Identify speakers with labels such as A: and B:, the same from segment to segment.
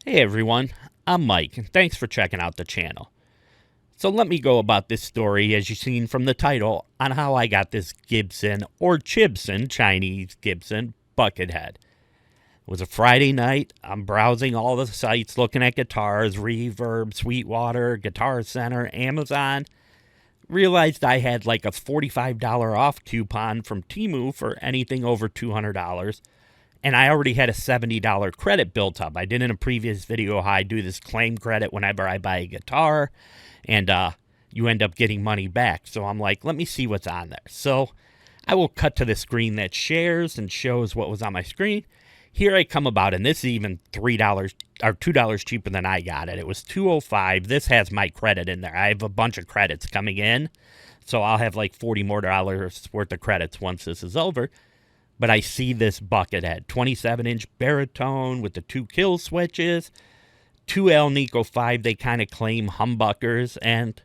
A: Hey everyone, I'm Mike, and thanks for checking out the channel. So let me go about this story, as you've seen from the title, on how I got this Gibson, or Chibson, Chinese Gibson, Buckethead. It was a Friday night. I'm browsing all the sites, looking at guitars, Reverb, Sweetwater, Guitar Center, Amazon. Realized I had like a $45 off coupon from Temu for anything over $200. And I already had a $70 credit built up. I did in a previous video how I do this claim credit whenever I buy a guitar, and you end up getting money back. So I'm like, let me see what's on there. So I will cut to the screen that shares and shows what was on my screen. Here I come about, and this is even $3 or $2 cheaper than I got it. It was $205. This has my credit in there. I have a bunch of credits coming in, so I'll have like $40 more worth of credits once this is over. But I see this Buckethead, 27-inch baritone with the 2 kill switches, 2 Alnico 5, they kind of claim humbuckers, and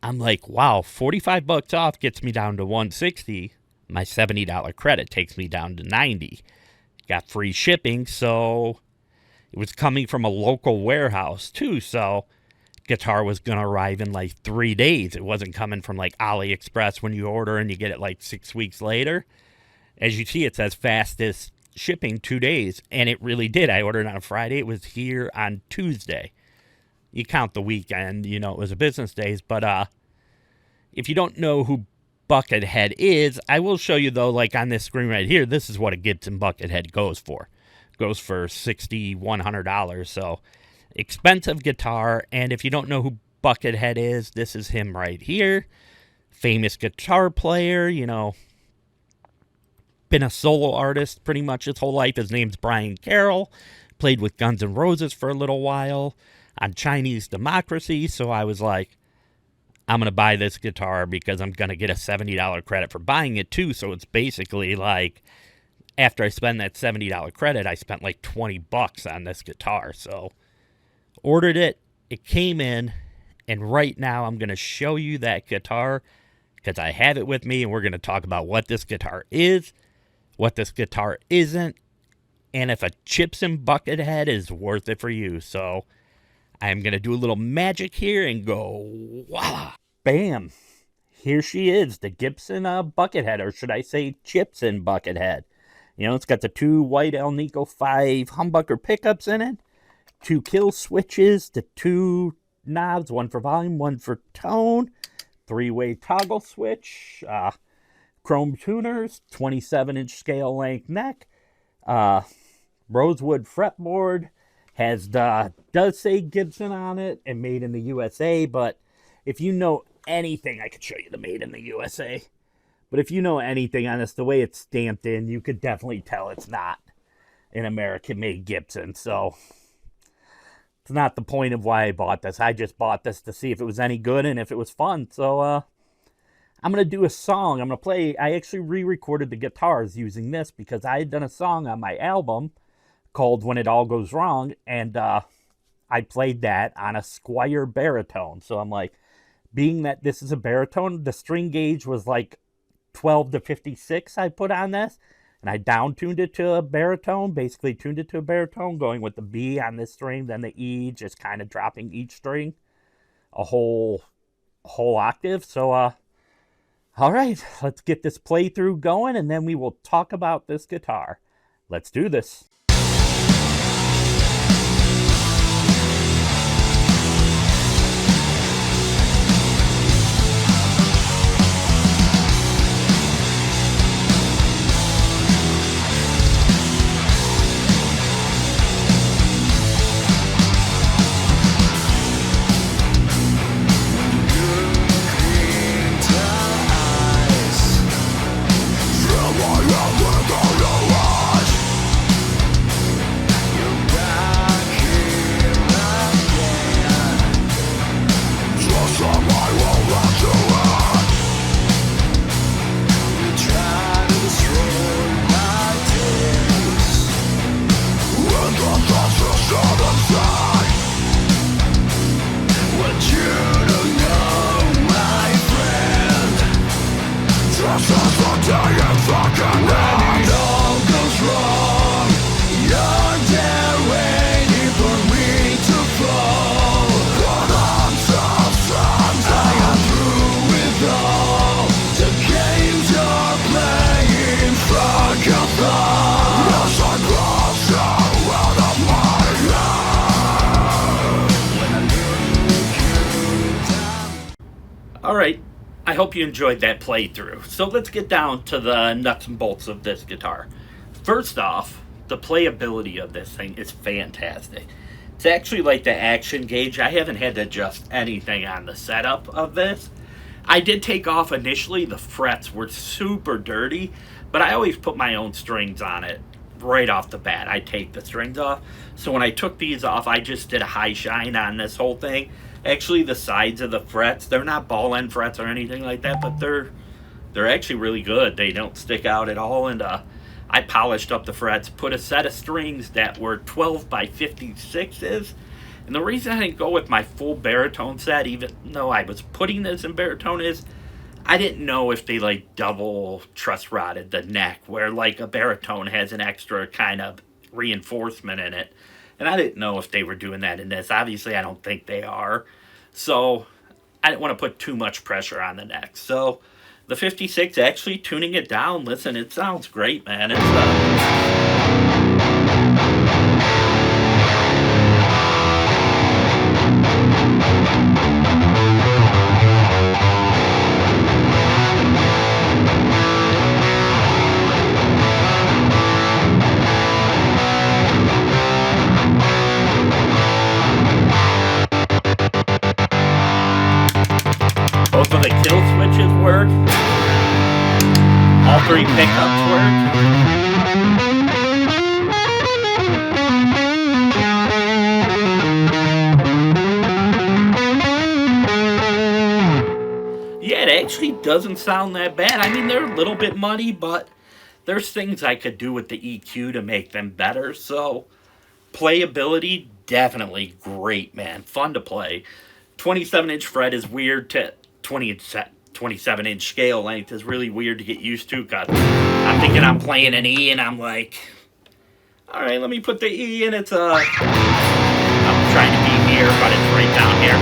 A: I'm like, wow, $45 off gets me down to $160. My $70 credit takes me down to $90. Got free shipping, so it was coming from a local warehouse too, so guitar was going to arrive in like 3 days. It wasn't coming from like AliExpress when you order and you get it like 6 weeks later. As you see, it says fastest shipping 2 days, and it really did. I ordered on a Friday. It was here on Tuesday. You count the weekend, you know, it was a business days. But if you don't know who Buckethead is, I will show you, though, like on this screen right here, this is what a Gibson Buckethead goes for. Goes for $6,000, $100, so expensive guitar. And if you don't know who Buckethead is, this is him right here. Famous guitar player, you know, been a solo artist pretty much his whole life. His name's Brian Carroll. Played with Guns N' Roses for a little while on Chinese Democracy. So I was like, I'm going to buy this guitar because I'm going to get a $70 credit for buying it too. So it's basically like, after I spend that $70 credit, I spent like $20 on this guitar. So ordered it. It came in. And right now I'm going to show you that guitar because I have it with me. And we're going to talk about what this guitar is, what this guitar isn't, and if a Chibson Buckethead is worth it for you. So I'm going to do a little magic here and go, voila, bam. Here she is, the Gibson Buckethead, or should I say Chibson Buckethead. You know, it's got the 2 white Alnico 5 humbucker pickups in it, 2 kill switches, the 2 knobs, 1 for volume, 1 for tone, 3-way toggle switch, chrome tuners, 27-inch scale length neck, rosewood fretboard, does say Gibson on it and made in the USA, but if you know anything, I could show you the made in the USA, but if you know anything on this, the way it's stamped in, you could definitely tell it's not an American-made Gibson, so it's not the point of why I bought this. I just bought this to see if it was any good and if it was fun, so I'm going to do a song. I'm going to play. I actually re-recorded the guitars using this because I had done a song on my album called When It All Goes Wrong, and I played that on a Squier baritone. So I'm like, being that this is a baritone, the string gauge was like 12 to 56 I put on this, and I down-tuned it to a baritone, basically tuned it to a baritone, going with the B on this string, then the E, just kind of dropping each string a whole octave. So, all right, let's get this playthrough going, and then we will talk about this guitar. Let's do this. Alright, I hope you enjoyed that playthrough. So let's get down to the nuts and bolts of this guitar. First off, the playability of this thing is fantastic. It's actually like the action gauge. I haven't had to adjust anything on the setup of this. I did take off initially, the frets were super dirty, but I always put my own strings on it right off the bat. I take the strings off. So when I took these off, I just did a high shine on this whole thing. Actually, the sides of the frets, they're not ball end frets or anything like that, but they're actually really good. They don't stick out at all, and I polished up the frets, put a set of strings that were 12 by 56s. And the reason I didn't go with my full baritone set, even though I was putting this in baritone, is I didn't know if they like double truss rodded the neck, where like a baritone has an extra kind of reinforcement in it. And I didn't know if they were doing that in this. Obviously, I don't think they are. So I didn't want to put too much pressure on the neck. So the 56, actually tuning it down, listen, it sounds great, man. Both of the kill switches work. All three pickups work. Yeah, it actually doesn't sound that bad. I mean, they're a little bit muddy, but there's things I could do with the EQ to make them better. So, playability, definitely great, man. Fun to play. 27-inch fret is weird to 27-inch scale length is really weird to get used to, because I'm thinking I'm playing an E and I'm like, all right, let me put the E in. I'm trying to be here, but it's right down here.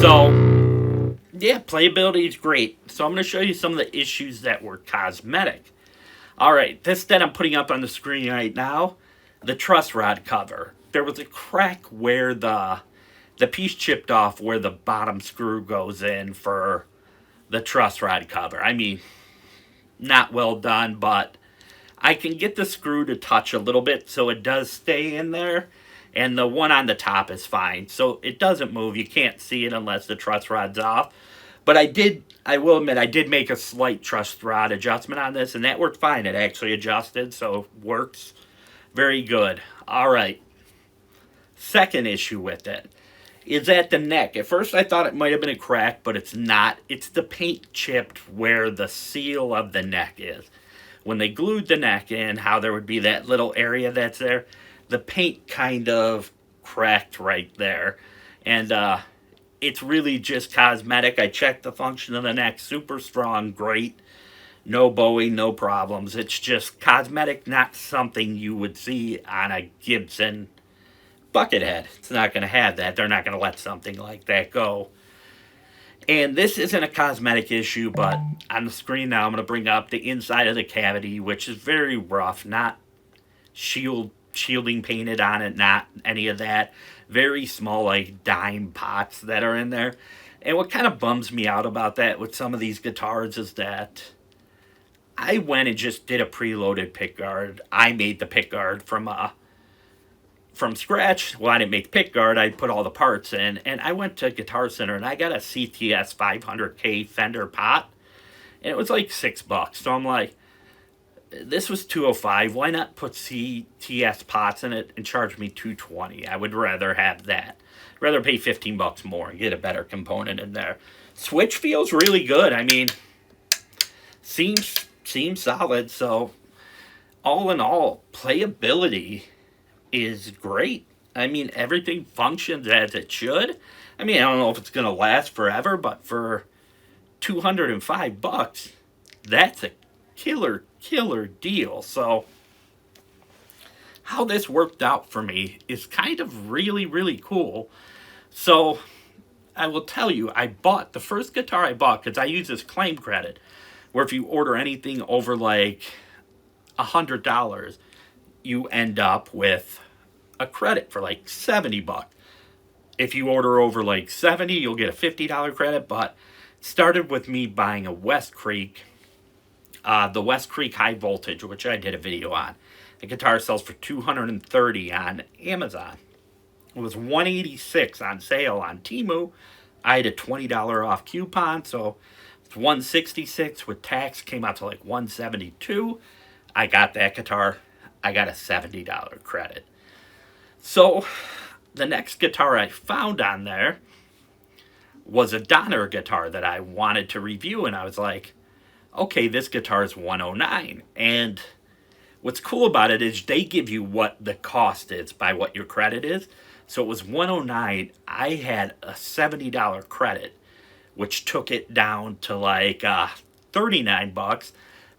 A: So yeah, playability is great. So I'm going to show you some of the issues that were cosmetic. All right, this that I'm putting up on the screen right now, the truss rod cover. There was a crack where the piece chipped off where the bottom screw goes in for the truss rod cover. I mean, not well done, but I can get the screw to touch a little bit so it does stay in there. And the one on the top is fine. So it doesn't move. You can't see it unless the truss rod's off. But I will admit, I did make a slight truss rod adjustment on this, and that worked fine. It actually adjusted, so it works very good. All right. Second issue with it is at the neck. At first I thought it might have been a crack, but it's not. It's the paint chipped where the seal of the neck is. When they glued the neck in, how there would be that little area that's there, the paint kind of cracked right there. And it's really just cosmetic. I checked the function of the neck, super strong, great. No bowing, no problems. It's just cosmetic, not something you would see on a Gibson Buckethead. It's not going to have that. They're not going to let something like that go. And this isn't a cosmetic issue, but on the screen now I'm going to bring up the inside of the cavity, which is very rough, not shielding painted on it, not any of that. Very small, like dime pots that are in there. And what kind of bums me out about that with some of these guitars is that I went and just did a preloaded pickguard. I made the pickguard from scratch. Well, I didn't make the pickguard. I put all the parts in, and I went to Guitar Center and I got a CTS 500K Fender pot, and it was like $6. So I'm like, this was $205. Why not put CTS pots in it and charge me $220? I would rather have that. I'd rather pay $15 more and get a better component in there. Switch feels really good. I mean, seems solid. So all in all, playability is great. I mean, everything functions as it should. I mean, I don't know if it's going to last forever, but for $205, that's a killer deal. So how this worked out for me is kind of really cool. So I will tell you, I bought the first guitar I bought, because I use this claim credit, where if you order anything over like $100, you end up with a credit for like $70. If you order over like 70, you'll get a $50 credit. But it started with me buying a West Creek, the West Creek High Voltage, which I did a video on. The guitar sells for $230 on Amazon. It was $186 on sale on Temu. I had a $20 off coupon, so it's $166 with tax, came out to like $172. I got that guitar. I got a $70 credit. So the next guitar I found on there was a Donner guitar that I wanted to review, and I was like, okay, this guitar is $109. And what's cool about it is they give you what the cost is by what your credit is. So it was $109. I had a $70 credit, which took it down to like $39.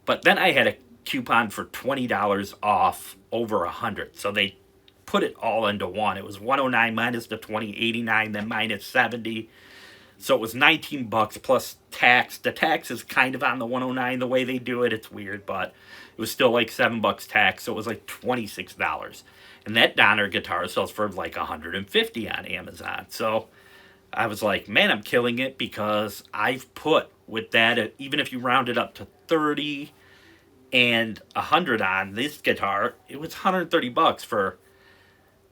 A: But then I had a coupon for $20 off over 100. So they put it all into one. It was 109 minus the 2089, then minus 70. So it was $19 plus tax. The tax is kind of on the 109 the way they do it. It's weird, but it was still like $7 tax. So it was like $26. And that Donner guitar sells for like $150 on Amazon. So I was like, man, I'm killing it, because I've put with that, even if you round it up to 30 and 100 on this guitar, it was $130 for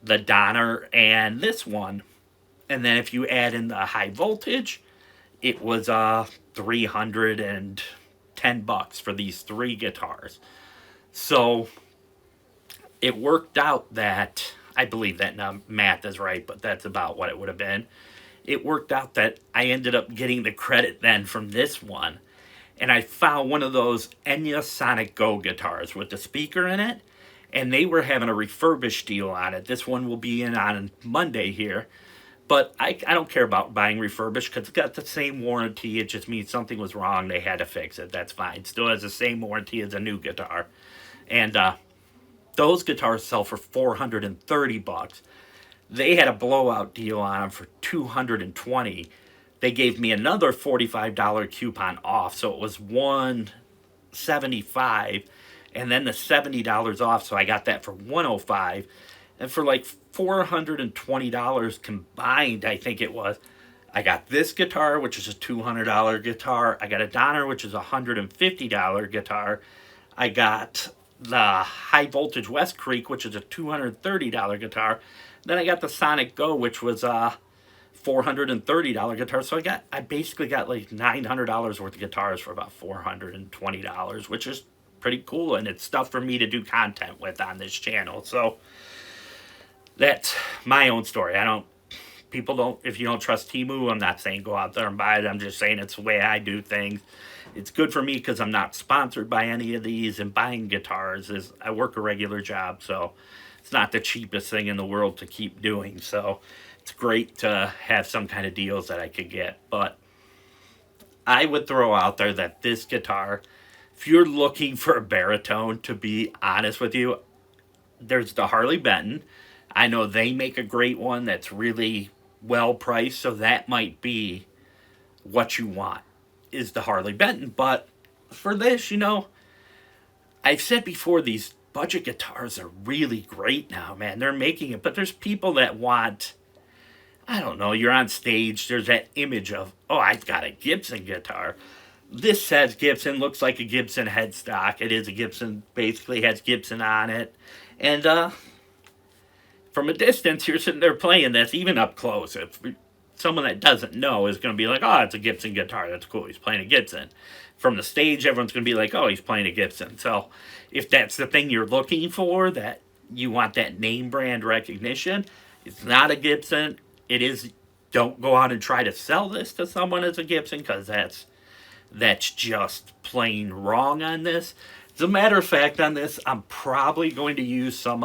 A: the Donner and this one. And then if you add in the High Voltage, it was $310 for these three guitars. So it worked out that, I believe that now math is right, but that's about what it would have been. It worked out that I ended up getting the credit then from this one. And I found one of those Enya Sonic Go guitars with the speaker in it. And they were having a refurbished deal on it. This one will be in on Monday here. But I don't care about buying refurbished, because it's got the same warranty. It just means something was wrong. They had to fix it. That's fine. Still has the same warranty as a new guitar. And those guitars sell for $430. They had a blowout deal on them for $220. They gave me another $45 coupon off, so it was $175, and then the $70 off, so I got that for $105. And for like $420 combined, I think it was, I got this guitar, which is a $200 guitar. I got a Donner, which is a $150 guitar. I got the High Voltage West Creek, which is a $230 guitar. Then I got the Sonic Go, which was a $430 guitar. So I basically got like $900 worth of guitars for about $420, which is pretty cool. And it's stuff for me to do content with on this channel. So that's my own story. If you don't trust Temu, I'm not saying go out there and buy it. I'm just saying it's the way I do things. It's good for me because I'm not sponsored by any of these, and buying guitars I work a regular job, so it's not the cheapest thing in the world to keep doing. So it's great to have some kind of deals that I could get. But I would throw out there that this guitar, if you're looking for a baritone, to be honest with you, there's the Harley Benton. I know they make a great one that's really well priced, so that might be what you want, is the Harley Benton. But for this, I've said before, these budget guitars are really great now, man. They're making it, but there's people that want, I don't know, you're on stage, there's that image of, oh, I've got a Gibson guitar. This says Gibson, looks like a Gibson headstock. It is a Gibson, basically has Gibson on it. And from a distance, you're sitting there playing this, even up close. If someone that doesn't know is going to be like, oh, it's a Gibson guitar, that's cool, he's playing a Gibson. From the stage, everyone's going to be like, oh, he's playing a Gibson. So if that's the thing you're looking for, that you want that name brand recognition, it's not a Gibson. It is, don't go out and try to sell this to someone as a Gibson, because that's just plain wrong on this. As a matter of fact, on this, I'm probably going to use some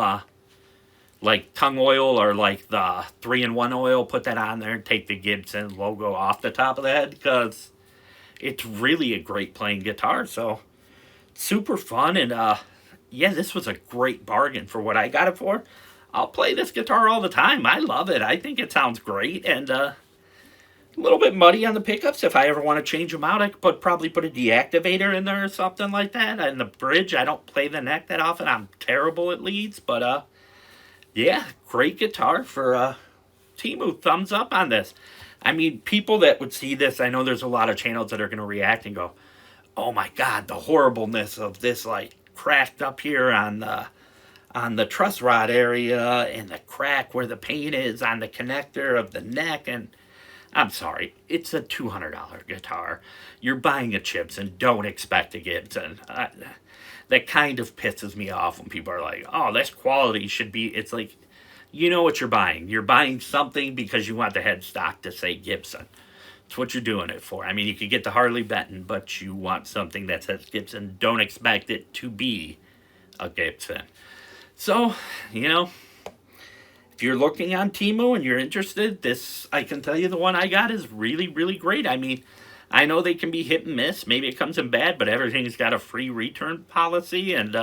A: like tung oil, or like the 3-in-1 oil, put that on there and take the Gibson logo off the top of the head, because it's really a great playing guitar. So super fun. And yeah, this was a great bargain for what I got it for. I'll play this guitar all the time. I love it. I think it sounds great. And a little bit muddy on the pickups. If I ever want to change them out, I could probably put a deactivator in there or something like that. And the bridge, I don't play the neck that often. I'm terrible at leads. But yeah, great guitar for Temu, thumbs up on this. I mean, people that would see this, I know there's a lot of channels that are going to react and go, oh my God, the horribleness of this, like, cracked up here on the truss rod area and the crack where the paint is on the connector of the neck. And I'm sorry, it's a $200 guitar. You're buying a Chibson, don't expect a Gibson. That kind of pisses me off when people are like, oh, this quality should be, it's like, you know what you're buying. You're buying something because you want the headstock to say Gibson. It's what you're doing it for. I mean, you could get the Harley Benton, but you want something that says Gibson. Don't expect it to be a Gibson. So, you know, if you're looking on Temu and you're interested, this, I can tell you the one I got is really, really great. I mean, I know they can be hit and miss. Maybe it comes in bad, but everything's got a free return policy. And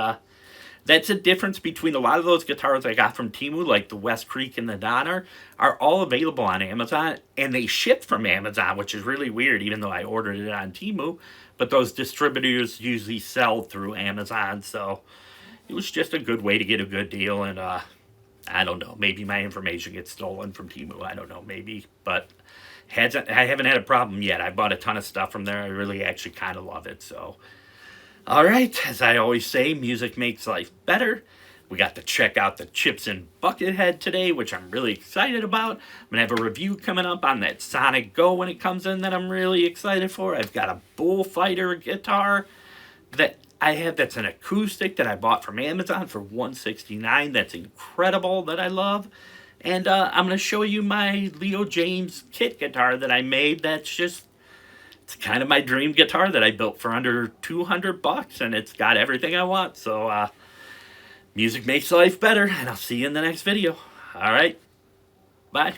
A: that's a difference between a lot of those guitars I got from Temu, like the West Creek and the Donner, are all available on Amazon. And they ship from Amazon, which is really weird, even though I ordered it on Temu. But those distributors usually sell through Amazon. So it was just a good way to get a good deal. And I don't know, maybe my information gets stolen from Temu. I don't know, maybe. But I haven't had a problem yet. I bought a ton of stuff from there. I really actually kind of love it. So, all right, as I always say, music makes life better. We got to check out the Chibson Buckethead today, which I'm really excited about. I'm going to have a review coming up on that Sonic Go when it comes in that I'm really excited for. I've got a Bullfighter guitar that I have that's an acoustic that I bought from Amazon for $169. That's incredible, that I love. And I'm going to show you my Leo James kit guitar that I made. That's just, it's kind of my dream guitar that I built for under $200, and it's got everything I want. So music makes life better, and I'll see you in the next video. All right, bye.